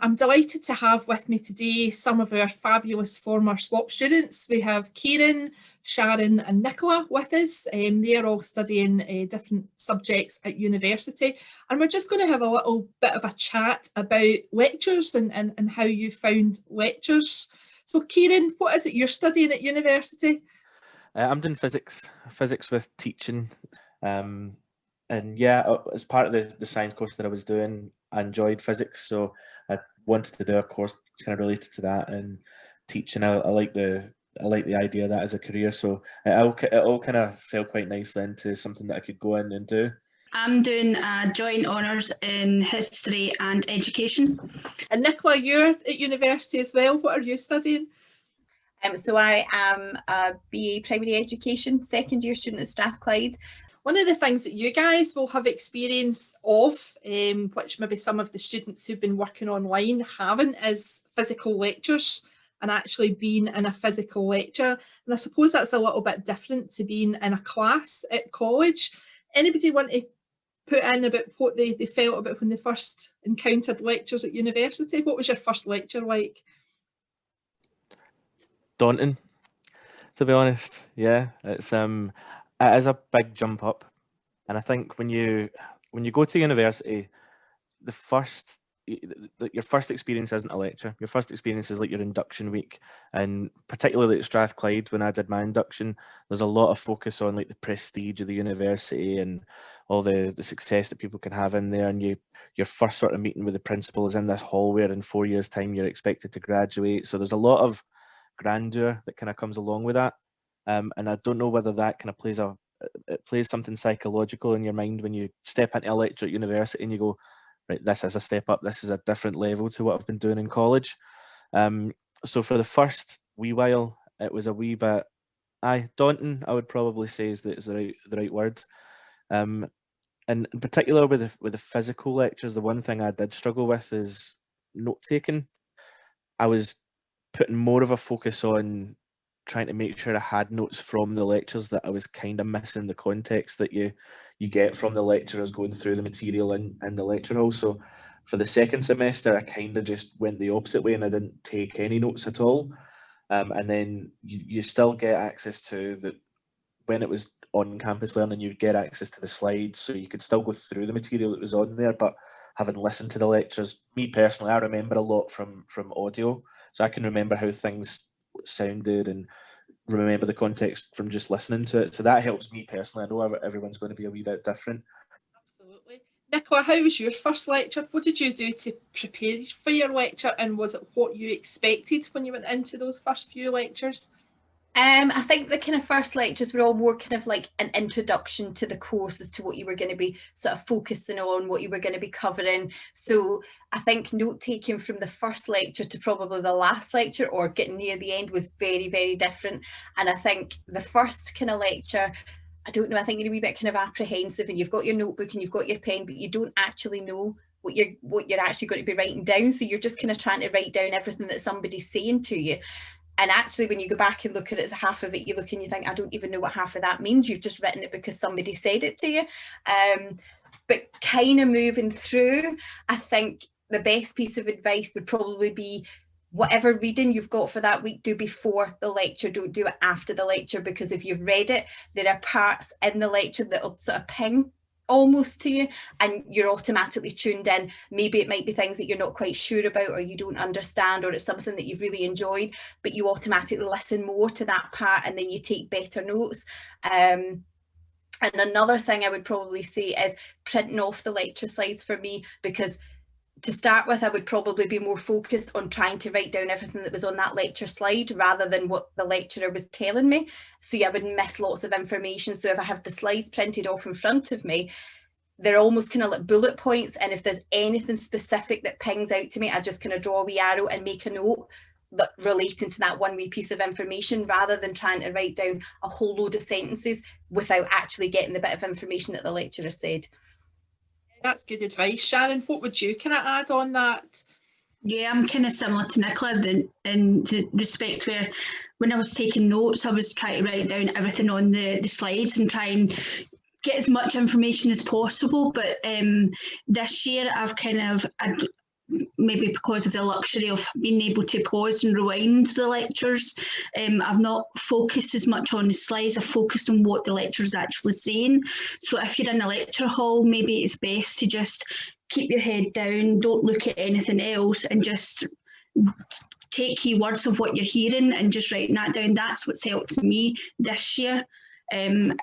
I'm delighted to have with me today some of our fabulous former SWAP students. We have Kieran, Sharon and Nicola with us. They're all studying different subjects at university, and we're just going to have a little bit of a chat about lectures and how you found lectures. So Kieran, what is it you're studying at university? I'm doing physics with teaching. And yeah, as part of the science course that I was doing, I enjoyed physics, so I wanted to do a course kind of related to that. And teaching, I like the idea of that as a career, so it all kind of fell quite nicely into something that I could go in and do. I'm doing joint honours in history and education. And Nicola, you're at university as well. What are you studying? So I am a BA Primary Education second year student at Strathclyde. One of the things that you guys will have experience of, which maybe some of the students who've been working online haven't, is physical lectures and actually being in a physical lecture. And I suppose that's a little bit different to being in a class at college. Anybody want to put in about what they felt about when they first encountered lectures at university? What was your first lecture like? Daunting, to be honest. Yeah, it is a big jump up, and I think when you go to university, your first experience isn't a lecture. Your first experience is like your induction week, and particularly at Strathclyde, when I did my induction, there's a lot of focus on like the prestige of the university and all the success that people can have in there, and your first sort of meeting with the principal is in this hall where in 4 years' time you're expected to graduate. So there's a lot of grandeur that kind of comes along with that, and I don't know whether that kind of plays something psychological in your mind when you step into a lecture at university and you go, right, this is a step up, this is a different level to what I've been doing in college. So for the first wee while, it was a wee bit daunting, I would probably say is the right word. And in particular with the physical lectures, the one thing I did struggle with is note taking. I was putting more of a focus on trying to make sure I had notes from the lectures, that I was kind of missing the context that you get from the lecturers going through the material in the lecture hall. So for the second semester, I kind of just went the opposite way and I didn't take any notes at all. And then you still get access to when it was on campus learning, you'd get access to the slides, so you could still go through the material that was on there, but having listened to the lectures, me personally, I remember a lot from audio. So I can remember how things sounded and remember the context from just listening to it. So that helps me personally. I know everyone's going to be a wee bit different. Absolutely. Nicola, how was your first lecture? What did you do to prepare for your lecture, and was it what you expected when you went into those first few lectures? I think the kind of first lectures were all more kind of like an introduction to the course as to what you were going to be sort of focusing on, what you were going to be covering. So I think note taking from the first lecture to probably the last lecture or getting near the end was very, very different. And I think the first kind of lecture, I don't know, I think you're a wee bit kind of apprehensive, and you've got your notebook and you've got your pen, but you don't actually know what you're actually going to be writing down. So you're just kind of trying to write down everything that somebody's saying to you. And actually, when you go back and look at it as half of it, you look and you think, I don't even know what half of that means. You've just written it because somebody said it to you. But kind of moving through, I think the best piece of advice would probably be whatever reading you've got for that week, do before the lecture. Don't do it after the lecture, because if you've read it, there are parts in the lecture that'll sort of ping almost to you and you're automatically tuned in. Maybe it might be things that you're not quite sure about or you don't understand, or it's something that you've really enjoyed, but you automatically listen more to that part and then you take better notes. And another thing I would probably say is printing off the lecture slides for me, because to start with, I would probably be more focused on trying to write down everything that was on that lecture slide rather than what the lecturer was telling me. So yeah, I would miss lots of information. So if I have the slides printed off in front of me, they're almost kind of like bullet points. And if there's anything specific that pings out to me, I just kind of draw a wee arrow and make a note that relating to that one wee piece of information, rather than trying to write down a whole load of sentences without actually getting the bit of information that the lecturer said. That's good advice. Sharon, what would you kind of add on that? Yeah, I'm kind of similar to Nicola in the respect where when I was taking notes, I was trying to write down everything on the slides and try and get as much information as possible. But this year I've kind of maybe because of the luxury of being able to pause and rewind the lectures, I've not focused as much on the slides. I've focused on what the lecturer's actually saying. So if you're in a lecture hall, maybe it's best to just keep your head down, don't look at anything else, and just take key words of what you're hearing and just writing that down. That's what's helped me this year.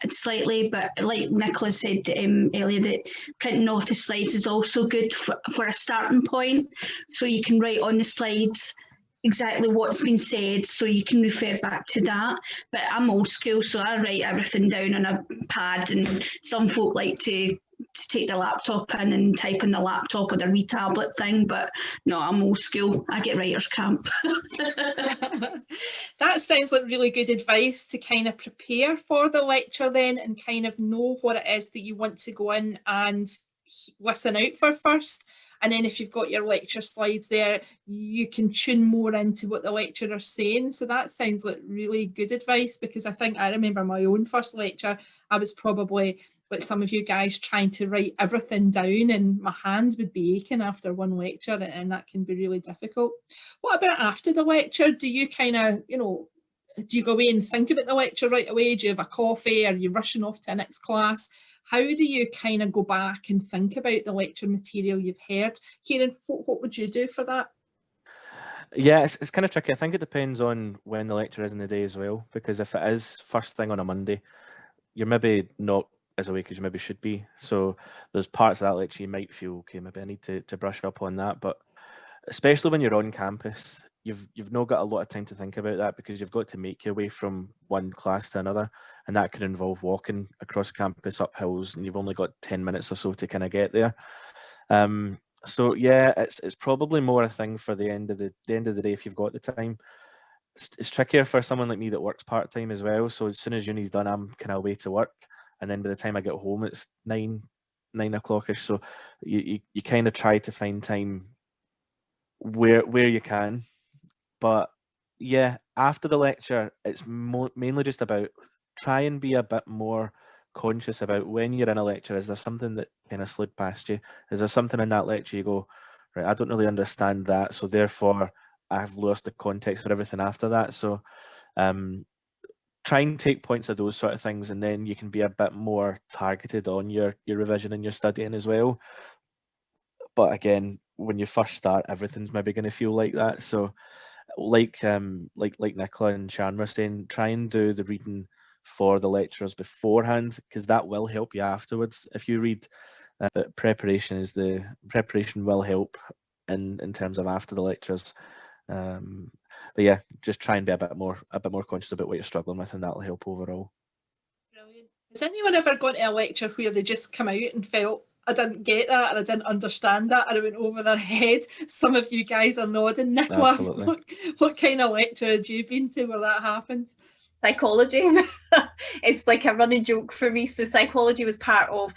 Slightly, but like Nicola said earlier, that printing off the slides is also good for a starting point, so you can write on the slides exactly what's been said, so you can refer back to that. But I'm old school, so I write everything down on a pad, and some folk like to take the laptop in and type in the laptop with a wee tablet thing, but no, I'm old school. I get writer's camp. That sounds like really good advice to kind of prepare for the lecture then, and kind of know what it is that you want to go in and listen out for first. And then if you've got your lecture slides there, you can tune more into what the lecturer's saying. So that sounds like really good advice, because I think I remember my own first lecture, I was probably like some of you guys trying to write everything down, and my hand would be aching after one lecture, and that can be really difficult. What about after the lecture? Do you kind of, you know, do you go away and think about the lecture right away? Do you have a coffee? Are you rushing off to the next class? How do you kind of go back and think about the lecture material you've heard? Kieran, what would you do for that? Yeah, it's kind of tricky. I think it depends on when the lecture is in the day as well, because if it is first thing on a Monday, you're maybe not as awake as you maybe should be. So there's parts of that lecture you might feel, okay, maybe I need to brush up on that. But especially when you're on campus, you've not got a lot of time to think about that, because you've got to make your way from one class to another, and that could involve walking across campus up hills, and you've only got 10 minutes or so to kind of get there. So yeah, it's probably more a thing for the end of the day if you've got the time. It's trickier for someone like me that works part-time as well. So as soon as uni's done, I'm kind of away to work, and then by the time I get home, it's 9 o'clockish. So you kind of try to find time where you can. But yeah, after the lecture, it's mainly just about try and be a bit more conscious about when you're in a lecture. Is there something that kind of slid past you? Is there something in that lecture you go, right, I don't really understand that, so therefore I've lost the context for everything after that. So try and take points of those sort of things, and then you can be a bit more targeted on your revision and your studying as well. But again, when you first start, everything's maybe going to feel like that. So like Nicola and Sharon were saying, try and do the reading for the lecturers beforehand, because that will help you afterwards. If you read, preparation will help in terms of after the lectures. But yeah, just try and be a bit more conscious about what you're struggling with, and that'll help overall. Brilliant. Has anyone ever gone to a lecture where they just come out and felt, I didn't get that, and I didn't understand that, and it went over their head? Some of you guys are nodding. Nicola, Absolutely. what kind of lecture had you been to where that happened? Psychology. It's like a running joke for me. So psychology was part of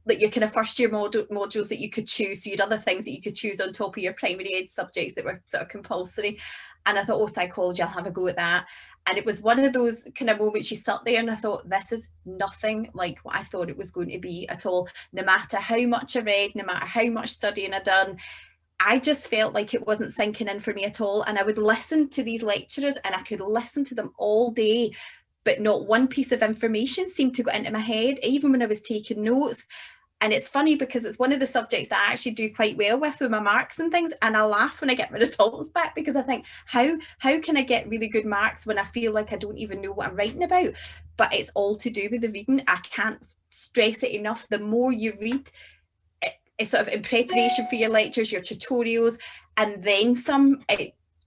like your kind of first year modules that you could choose. So you had other things that you could choose on top of your primary ed subjects that were sort of compulsory. And I thought, oh, psychology, I'll have a go at that. And it was one of those kind of moments you sat there and I thought, this is nothing like what I thought it was going to be at all. No matter how much I read, no matter how much studying I'd done, I just felt like it wasn't sinking in for me at all. And I would listen to these lecturers and I could listen to them all day, but not one piece of information seemed to go into my head, even when I was taking notes. And it's funny because it's one of the subjects that I actually do quite well with my marks and things. And I laugh when I get my results back, because I think, how can I get really good marks when I feel like I don't even know what I'm writing about? But it's all to do with the reading. I can't stress it enough. The more you read, it's sort of in preparation for your lectures, your tutorials, and then some,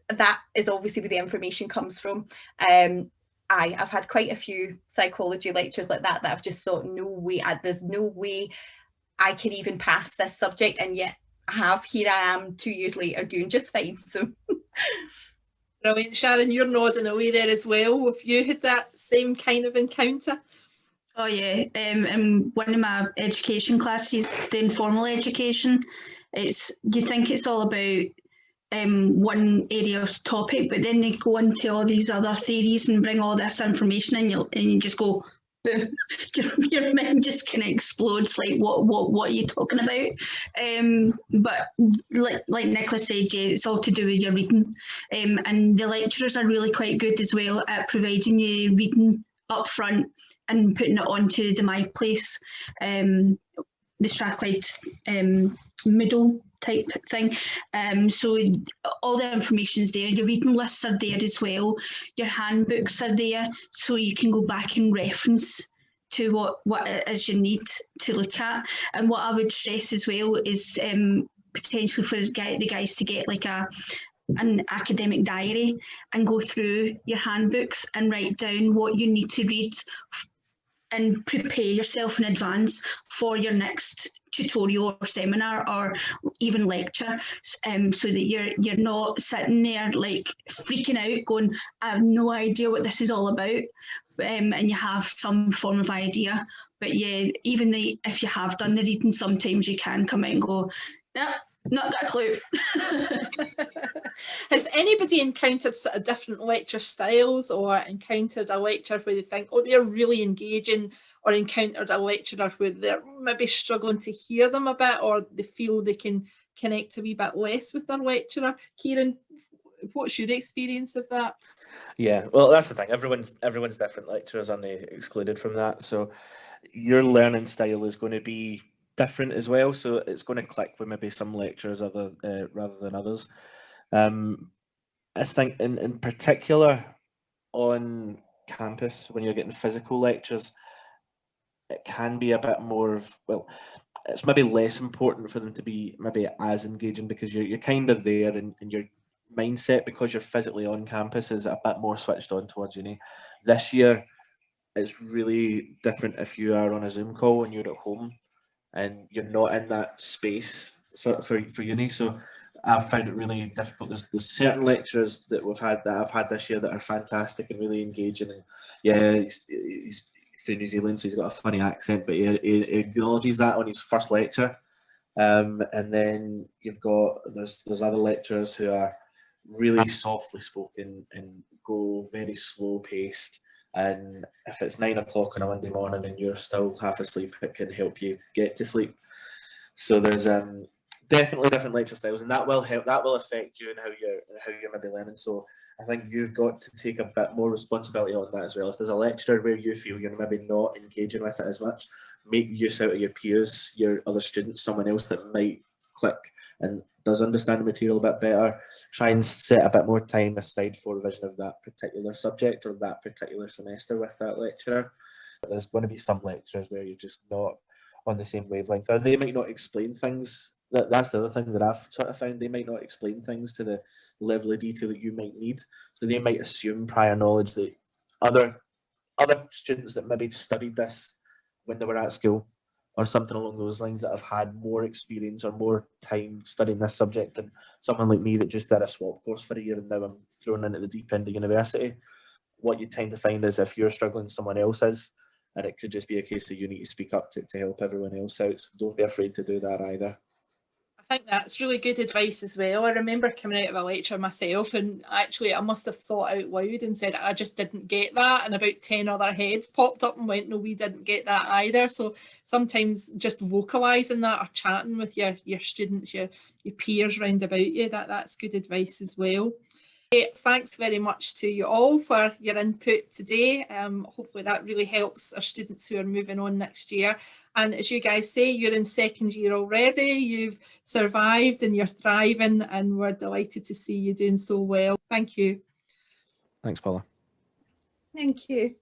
that is obviously where the information comes from. I've had quite a few psychology lectures like that I've just thought, no way, there's no way I can even pass this subject, and yet here I am 2 years later doing just fine. So Brilliant. Sharon, you're nodding away there as well. Have you had that same kind of encounter? Oh yeah, in one of my education classes, the informal education, you think it's all about one area of topic, but then they go into all these other theories and bring all this information in, and you just go, your mind just kind of explodes, like what are you talking about? But like Nicola said, yeah, it's all to do with your reading, and the lecturers are really quite good as well at providing you reading up front and putting it onto the My Place, the Strathclyde Moodle type thing. So all the information's there, your reading lists are there as well, your handbooks are there, so you can go back and reference to what it is you need to look at. And what I would stress as well is potentially for the guys to get like an academic diary and go through your handbooks and write down what you need to read and prepare yourself in advance for your next tutorial or seminar or even lecture, so that you're not sitting there like freaking out going, I have no idea what this is all about, and you have some form of idea. But yeah, even if you have done the reading, sometimes you can come out and go, nah, not got a clue. Has anybody encountered sort of different lecture styles, or encountered a lecture where they think, oh, they're really engaging, or encountered a lecturer where they're maybe struggling to hear them a bit, or they feel they can connect a wee bit less with their lecturer? Kieran, what's your experience of that? Yeah, well, that's the thing. Everyone's different. Lecturers aren't excluded from that. So your learning style is going to be different as well. So it's going to click with maybe some lecturers rather than others. I think in particular on campus, when you're getting physical lectures, it can be a bit more of, well, it's maybe less important for them to be maybe as engaging, because you're kind of there, and your mindset, because you're physically on campus, is a bit more switched on towards uni. This year, it's really different if you are on a Zoom call and you're at home and you're not in that space for uni. So I've found it really difficult. There's certain lectures that I've had this year that are fantastic and really engaging. And yeah, he's from New Zealand, so he's got a funny accent, but he acknowledges that on his first lecture. And then you've got there's other lecturers who are really softly spoken and go very slow paced. And if it's 9 o'clock on a Monday morning and you're still half asleep, it can help you get to sleep. So there's definitely different lecture styles, and that will help. That will affect you and how you're maybe learning. So I think you've got to take a bit more responsibility on that as well. If there's a lecturer where you feel you're maybe not engaging with it as much, make use out of your peers, your other students, someone else that might click and does understand the material a bit better. Try and set a bit more time aside for revision of that particular subject or that particular semester with that lecturer. But there's going to be some lecturers where you're just not on the same wavelength, or they might not explain things. That's the other thing that I've sort of found. They might not explain things to the level of detail that you might need. So they might assume prior knowledge that other students that maybe studied this when they were at school or something along those lines, that have had more experience or more time studying this subject than someone like me that just did a swap course for a year and now I'm thrown into the deep end of university. What you tend to find is if you're struggling, someone else is, and it could just be a case that you need to speak up to help everyone else out. So don't be afraid to do that either. I think that's really good advice as well. I remember coming out of a lecture myself, and actually I must have thought out loud and said, I just didn't get that, and about 10 other heads popped up and went, no, we didn't get that either. So sometimes just vocalising that or chatting with your students, your peers round about you, that's good advice as well. Thanks very much to you all for your input today. Hopefully that really helps our students who are moving on next year. And as you guys say, you're in second year already, you've survived and you're thriving, and we're delighted to see you doing so well. Thank you. Thanks, Paula. Thank you.